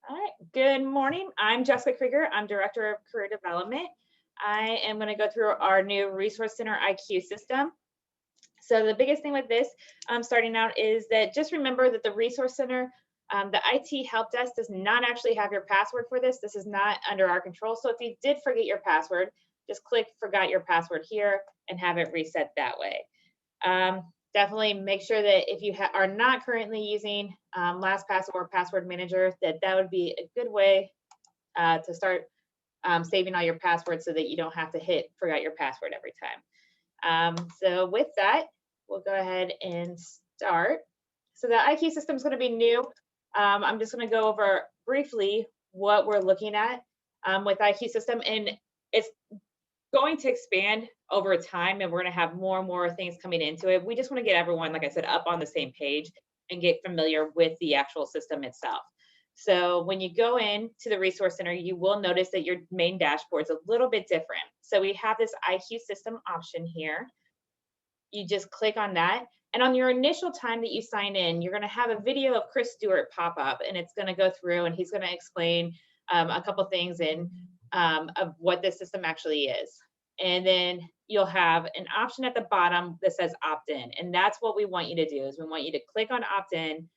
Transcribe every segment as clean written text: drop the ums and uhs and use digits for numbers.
All right, good morning. I'm Jessica Krieger. I'm Director of Career Development. I am going to go through our new Resource Center IQ system. So the biggest thing with this starting out is that just remember that the Resource Center, the IT help desk does not actually have your password for this. This is not under our control. So if you did forget your password, just click forgot your password here and have it reset that way. Definitely make sure that if you are not currently using LastPass or Password Manager, that would be a good way to start saving all your passwords so that you don't have to hit forgot your password every time. So with that, we'll go ahead and start. So the IQ system is going to be new. I'm just going to go over briefly what we're looking at with IQ system, and it's going to expand over time, and we're going to have more and more things coming into it. We just want to get everyone, like I said, up on the same page and get familiar with the actual system itself. So when you go into the Resource Center, you will notice that your main dashboard is a little bit different. So we have this IQ system option here. You just click on that. And on your initial time that you sign in, you're going to have a video of Chris Stewart pop up, and it's going to go through and he's going to explain a couple things of what the system actually is. And then you'll have an option at the bottom that says opt in. And that's what we want you to do is we want you to click on opt in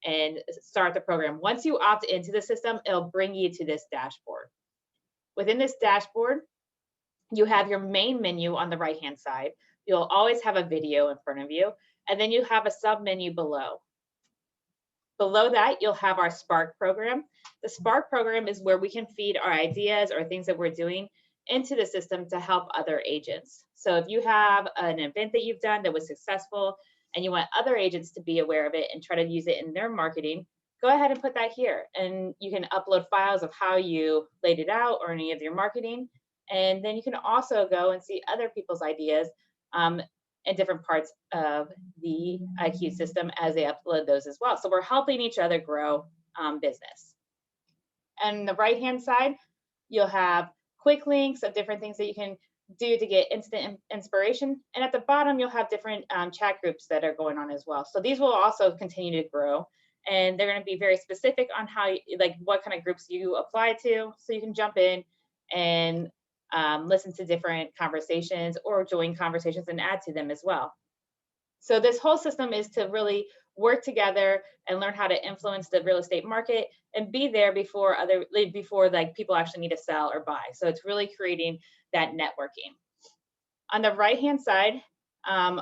and start the program. Once you opt into the system, it'll bring you to this dashboard. Within this dashboard, you have your main menu on the right-hand side. You'll always have a video in front of you, and then you have a sub menu below. Below that, you'll have our Spark program. The Spark program is where we can feed our ideas or things that we're doing into the system to help other agents. So if you have an event that you've done that was successful and you want other agents to be aware of it and try to use it in their marketing, go ahead and put that here. And you can upload files of how you laid it out or any of your marketing. And then you can also go and see other people's ideas in different parts of the IQ system as they upload those as well. So we're helping each other grow business. And the right-hand side, you'll have quick links of different things that you can do to get instant inspiration. And at the bottom, you'll have different chat groups that are going on as well. So these will also continue to grow. And they're going to be very specific on how, like what kind of groups you apply to. So you can jump in and listen to different conversations or join conversations and add to them as well. So this whole system is to really work together and learn how to influence the real estate market and be there before like people actually need to sell or buy. So it's really creating that networking. On the right-hand side,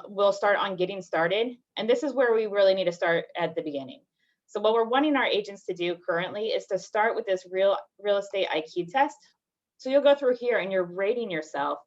we'll start on getting started. And this is where we really need to start at the beginning. So what we're wanting our agents to do currently is to start with this real estate IQ test. So you'll go through here and you're rating yourself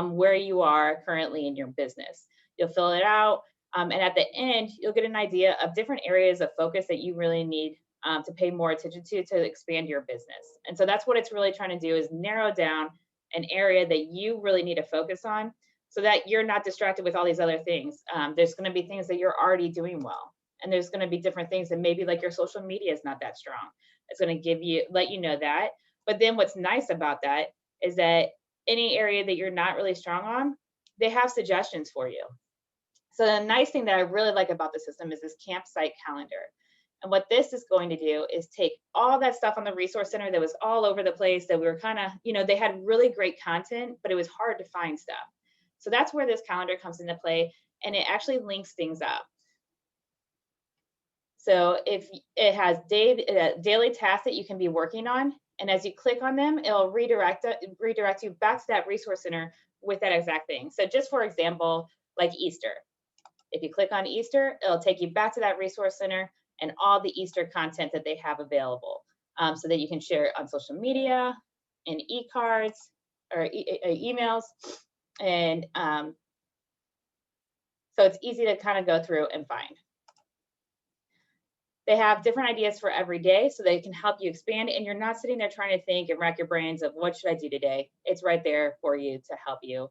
where you are currently in your business. You'll fill it out. And at the end, you'll get an idea of different areas of focus that you really need to pay more attention to expand your business. And so that's what it's really trying to do is narrow down an area that you really need to focus on so that you're not distracted with all these other things. There's going to be things that you're already doing well. And there's going to be different things that maybe like your social media is not that strong. It's going to let you know that. But then what's nice about that is that any area that you're not really strong on, they have suggestions for you. So the nice thing that I really like about the system is this campsite calendar. And what this is going to do is take all that stuff on the Resource Center that was all over the place that we were kind of, they had really great content, but it was hard to find stuff. So that's where this calendar comes into play, and it actually links things up. So if it has daily tasks that you can be working on, and as you click on them, it'll redirect you back to that Resource Center with that exact thing. So just for example, like Easter. If you click on Easter, it'll take you back to that Resource Center and all the Easter content that they have available so that you can share it on social media, in e-cards, or emails. And so it's easy to kind of go through and find. They have different ideas for every day so they can help you expand, and you're not sitting there trying to think and rack your brains of what should I do today. It's right there for you to help you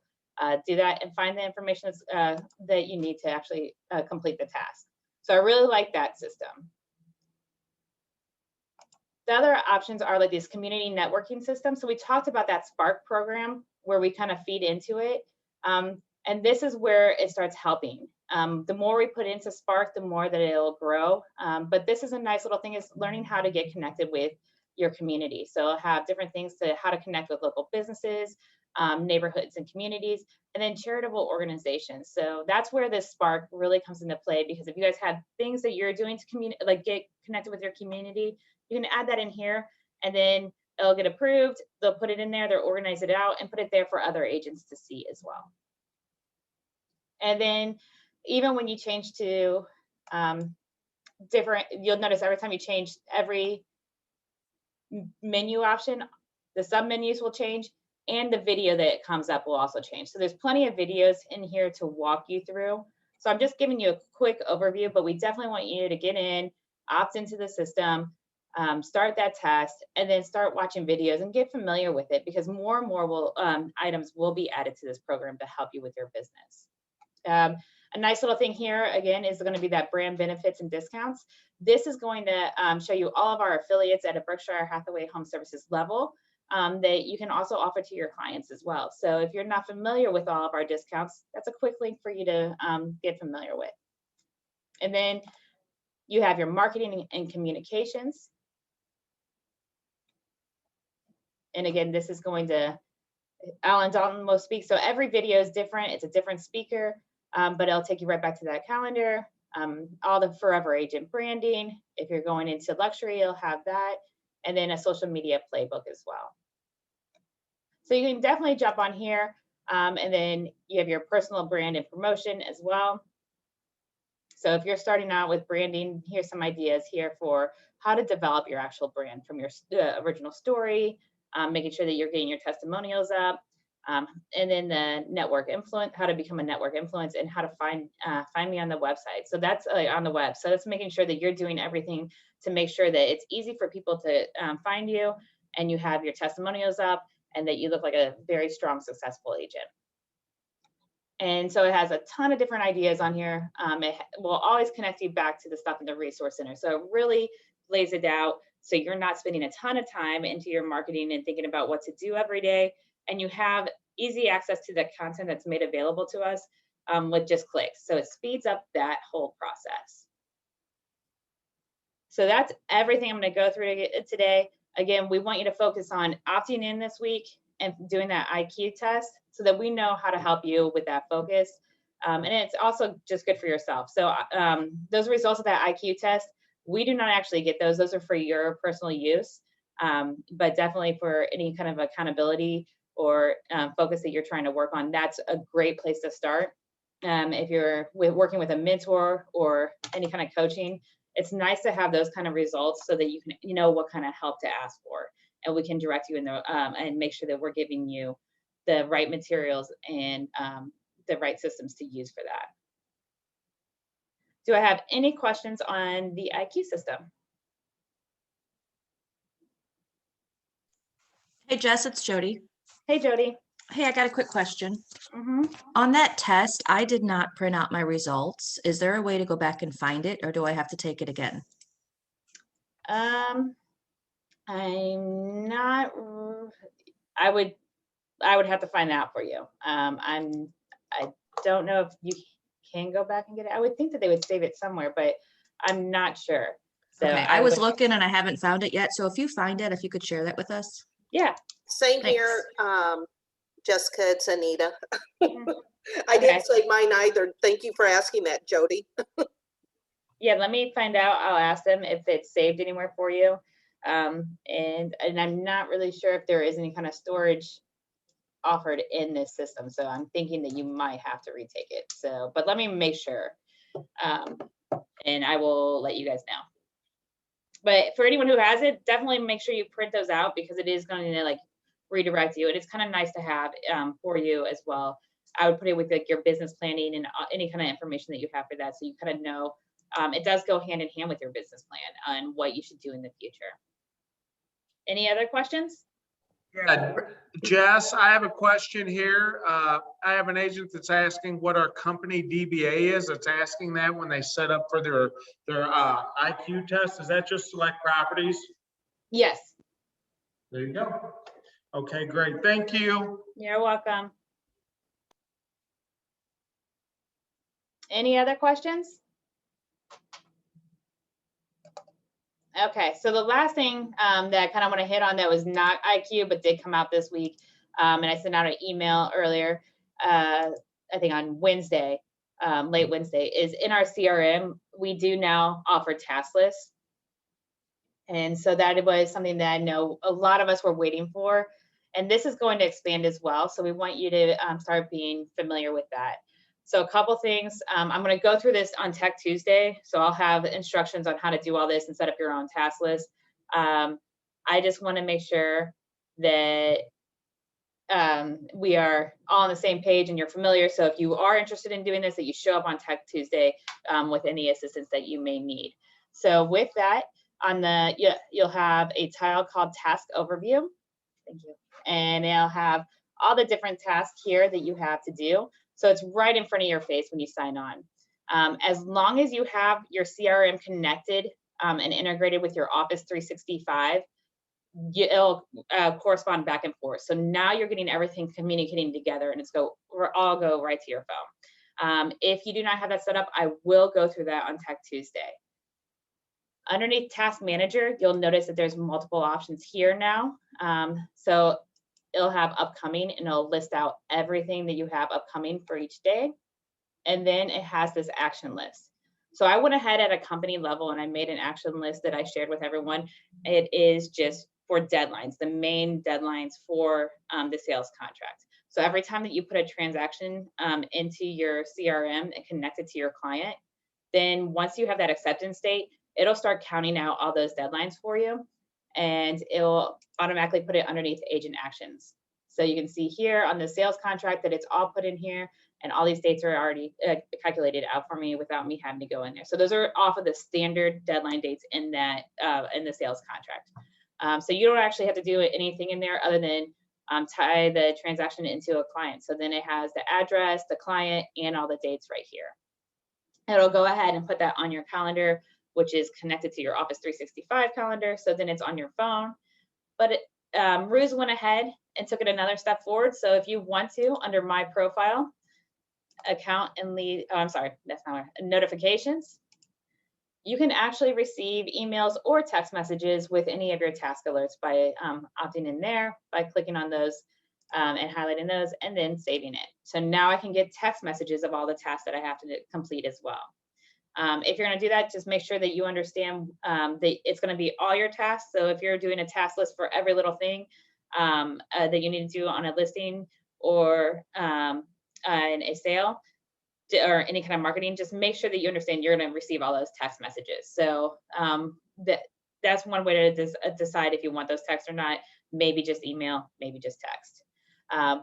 do that and find the information that you need to actually complete the task. So I really like that system. The other options are like this community networking system. So we talked about that Spark program where we kind of feed into it. And this is where it starts helping. The more we put into Spark, the more that it'll grow. But this is a nice little thing, is learning how to get connected with your community. So it'll have different things to how to connect with local businesses, neighborhoods and communities, and then charitable organizations. So that's where this Spark really comes into play, because if you guys have things that you're doing to like get connected with your community, you can add that in here, and then it'll get approved. They'll put it in there, they'll organize it out and put it there for other agents to see as well. And then even when you change to different, you'll notice every time you change every menu option, the sub menus will change, and the video that comes up will also change. So there's plenty of videos in here to walk you through. So I'm just giving you a quick overview, but we definitely want you to get in, opt into the system, start that test, and then start watching videos and get familiar with it, because more and more items will be added to this program to help you with your business. A nice little thing here, again, is going to be that brand benefits and discounts. This is going to show you all of our affiliates at a Berkshire Hathaway Home Services level that you can also offer to your clients as well. So if you're not familiar with all of our discounts, that's a quick link for you to get familiar with. And then you have your marketing and communications. And again, this is going to, Alan Dalton will speak. So every video is different. It's a different speaker, but it'll take you right back to that calendar. All the Forever Agent branding. If you're going into luxury, you'll have that. And then a social media playbook as well. So you can definitely jump on here. And then you have your personal brand and promotion as well. So if you're starting out with branding, here's some ideas here for how to develop your actual brand from your original story, making sure that you're getting your testimonials up, and then the network influence, how to become a network influence, and how to find me on the website. So that's on the web. So that's making sure that you're doing everything to make sure that it's easy for people to find you, and you have your testimonials up, and that you look like a very strong, successful agent. And so it has a ton of different ideas on here. It will always connect you back to the stuff in the Resource Center. So it really lays it out so you're not spending a ton of time into your marketing and thinking about what to do every day. And you have easy access to the content that's made available to us with just clicks. So it speeds up that whole process. So that's everything I'm going to go through today. Again, we want you to focus on opting in this week and doing that IQ test so that we know how to help you with that focus. And it's also just good for yourself. So those results of that IQ test, we do not actually get those. Those are for your personal use, but definitely for any kind of accountability or focus that you're trying to work on, that's a great place to start. If you're working with a mentor or any kind of coaching, it's nice to have those kind of results so that you can, you know, what kind of help to ask for, and we can direct you in the and make sure that we're giving you the right materials and the right systems to use for that. Do I have any questions on the IQ system? Hey, Jess, it's Jody. Hey, Jody. Hey, I got a quick question. On that test, I did not print out my results. Is there a way to go back and find it, or do I have to take it again? I'm not. I would have to find that out for you. I don't know if you can go back and get it. I would think that they would save it somewhere, but I'm not sure. So okay, I was looking and I haven't found it yet. So if you find it, if you could share that with us. Yeah. Same Thanks. here, Jessica, it's Anita. Mhm. I Okay. didn't say mine either. Thank you for asking that, Jody. Yeah, let me find out. I'll ask them if it's saved anywhere for you. And I'm not really sure if there is any kind of storage offered in this system. So I'm thinking that you might have to retake it. So, but let me make sure. And I will let you guys know. But for anyone who has it, definitely make sure you print those out, because it is going to like redirect you. And it's kind of nice to have for you as well. I would put it with like your business planning and any kind of information that you have for that. So you kind of know it does go hand in hand with your business plan on what you should do in the future. Any other questions? Yeah, Jess, I have a question here. I have an agent that's asking what our company DBA is. It's asking that when they set up for their IQ test. Is that just Select Properties? Yes. There you go. Okay, great. Thank you. You're welcome. Any other questions? Okay, so the last thing that I kind of want to hit on that was not IQ, but did come out this week, and I sent out an email earlier, I think on Wednesday, late Wednesday, is in our CRM, we do now offer task lists. And so that was something that I know a lot of us were waiting for. And this is going to expand as well. So we want you to start being familiar with that. So a couple things, I'm going to go through this on Tech Tuesday. So I'll have instructions on how to do all this and set up your own task list. I just want to make sure that we are all on the same page and you're familiar. So if you are interested in doing this, that you show up on Tech Tuesday with any assistance that you may need. So with that, on the, you'll have a tile called Task Overview. Thank you. And it'll have all the different tasks here that you have to do. So it's right in front of your face when you sign on. As long as you have your CRM connected and integrated with your Office 365, it'll correspond back and forth. So now you're getting everything communicating together and all go right to your phone. If you do not have that set up, I will go through that on Tech Tuesday. Underneath Task Manager, you'll notice that there's multiple options here now. So it'll have upcoming and it'll list out everything that you have upcoming for each day. And then it has this action list. So I went ahead at a company level and I made an action list that I shared with everyone. It is just for deadlines, the main deadlines for the sales contract. So every time that you put a transaction into your CRM and connect it to your client, then once you have that acceptance date, it'll start counting out all those deadlines for you, and it'll automatically put it underneath agent actions. So you can see here on the sales contract that it's all put in here, and all these dates are already calculated out for me without me having to go in there. So those are off of the standard deadline dates in that in the sales contract. So you don't actually have to do anything in there other than tie the transaction into a client. So then it has the address, the client, and all the dates right here. It'll go ahead and put that on your calendar, which is connected to your Office 365 calendar. So then it's on your phone. But Ruse went ahead and took it another step forward. So if you want to, under My Profile, Account and Lead, I'm sorry, that's not notifications, you can actually receive emails or text messages with any of your task alerts by opting in there, by clicking on those and highlighting those and then saving it. So now I can get text messages of all the tasks that I have to complete as well. If you're going to do that, just make sure that you understand that it's going to be all your tasks. So if you're doing a task list for every little thing that you need to do on a listing or in a sale or any kind of marketing, just make sure that you understand you're going to receive all those text messages. So that's one way to decide if you want those texts or not. Maybe just email, maybe just text.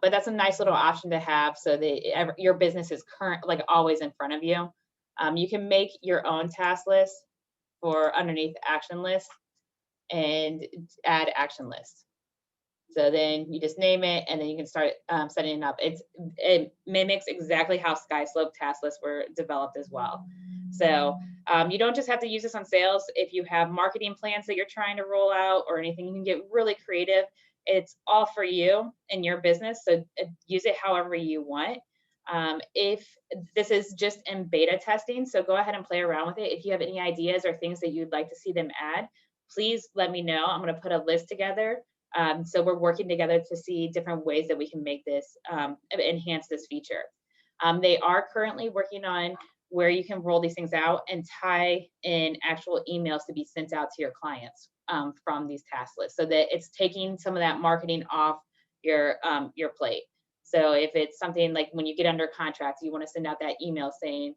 But that's a nice little option to have so that your business is always in front of you. You can make your own task list for underneath action list and add action list. So then you just name it and then you can start setting it up. It mimics exactly how SkySlope task lists were developed as well. So you don't just have to use this on sales. If you have marketing plans that you're trying to roll out or anything, you can get really creative. It's all for you and your business. So use it however you want. If this is just in beta testing, so go ahead and play around with it. If you have any ideas or things that you'd like to see them add, please let me know. I'm going to put a list together. So we're working together to see different ways that we can make this, enhance this feature. They are currently working on where you can roll these things out and tie in actual emails to be sent out to your clients from these task lists, so that it's taking some of that marketing off your plate. So if it's something like when you get under contract, you want to send out that email saying,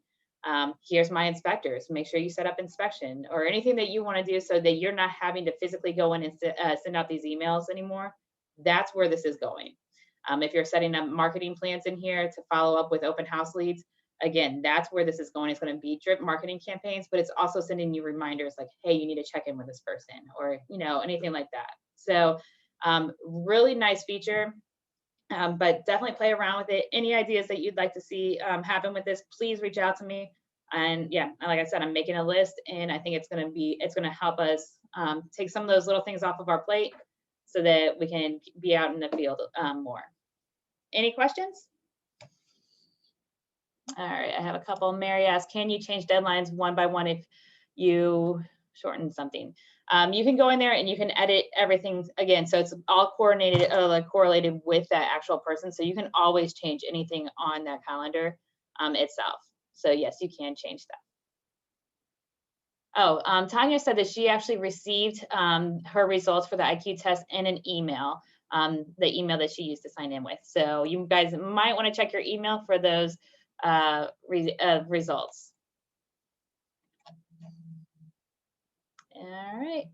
here's my inspectors, make sure you set up inspection, or anything that you want to do so that you're not having to physically go in and send out these emails anymore. That's where this is going. If you're setting up marketing plans in here to follow up with open house leads, again, that's where this is going. It's going to be drip marketing campaigns, but it's also sending you reminders like, hey, you need to check in with this person, or anything like that. So really nice feature. But definitely play around with it. Any ideas that you'd like to see happen with this, please reach out to me. And yeah, like I said, I'm making a list, and I think it's going to help us take some of those little things off of our plate so that we can be out in the field more. Any questions? All right, I have a couple. Mary asked, can you change deadlines one by one if you shorten something? You can go in there and you can edit everything again. So it's all coordinated, like correlated with that actual person. So you can always change anything on that calendar itself. So yes, you can change that. Oh, Tanya said that she actually received her results for the IQ test in an email, the email that she used to sign in with. So you guys might want to check your email for those results. All right.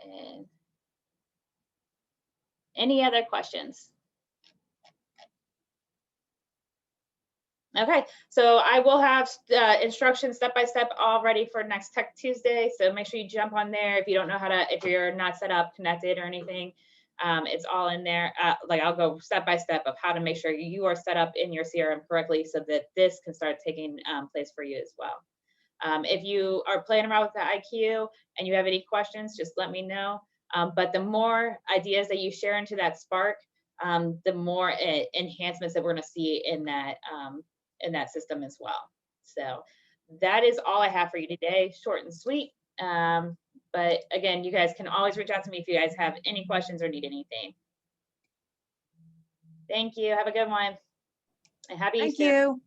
And any other questions? Okay, so I will have instructions step by step all ready for next Tech Tuesday. So make sure you jump on there if you don't know how to, if you're not set up, connected or anything. It's all in there. Like I'll go step by step of how to make sure you are set up in your CRM correctly so that this can start taking place for you as well. If you are playing around with the IQ and you have any questions, just let me know. But the more ideas that you share into that Spark, the more enhancements that we're going to see in that system as well. So that is all I have for you today, short and sweet. But again, you guys can always reach out to me if you guys have any questions or need anything. Thank you. Have a good one. And happy Thank Easter. you.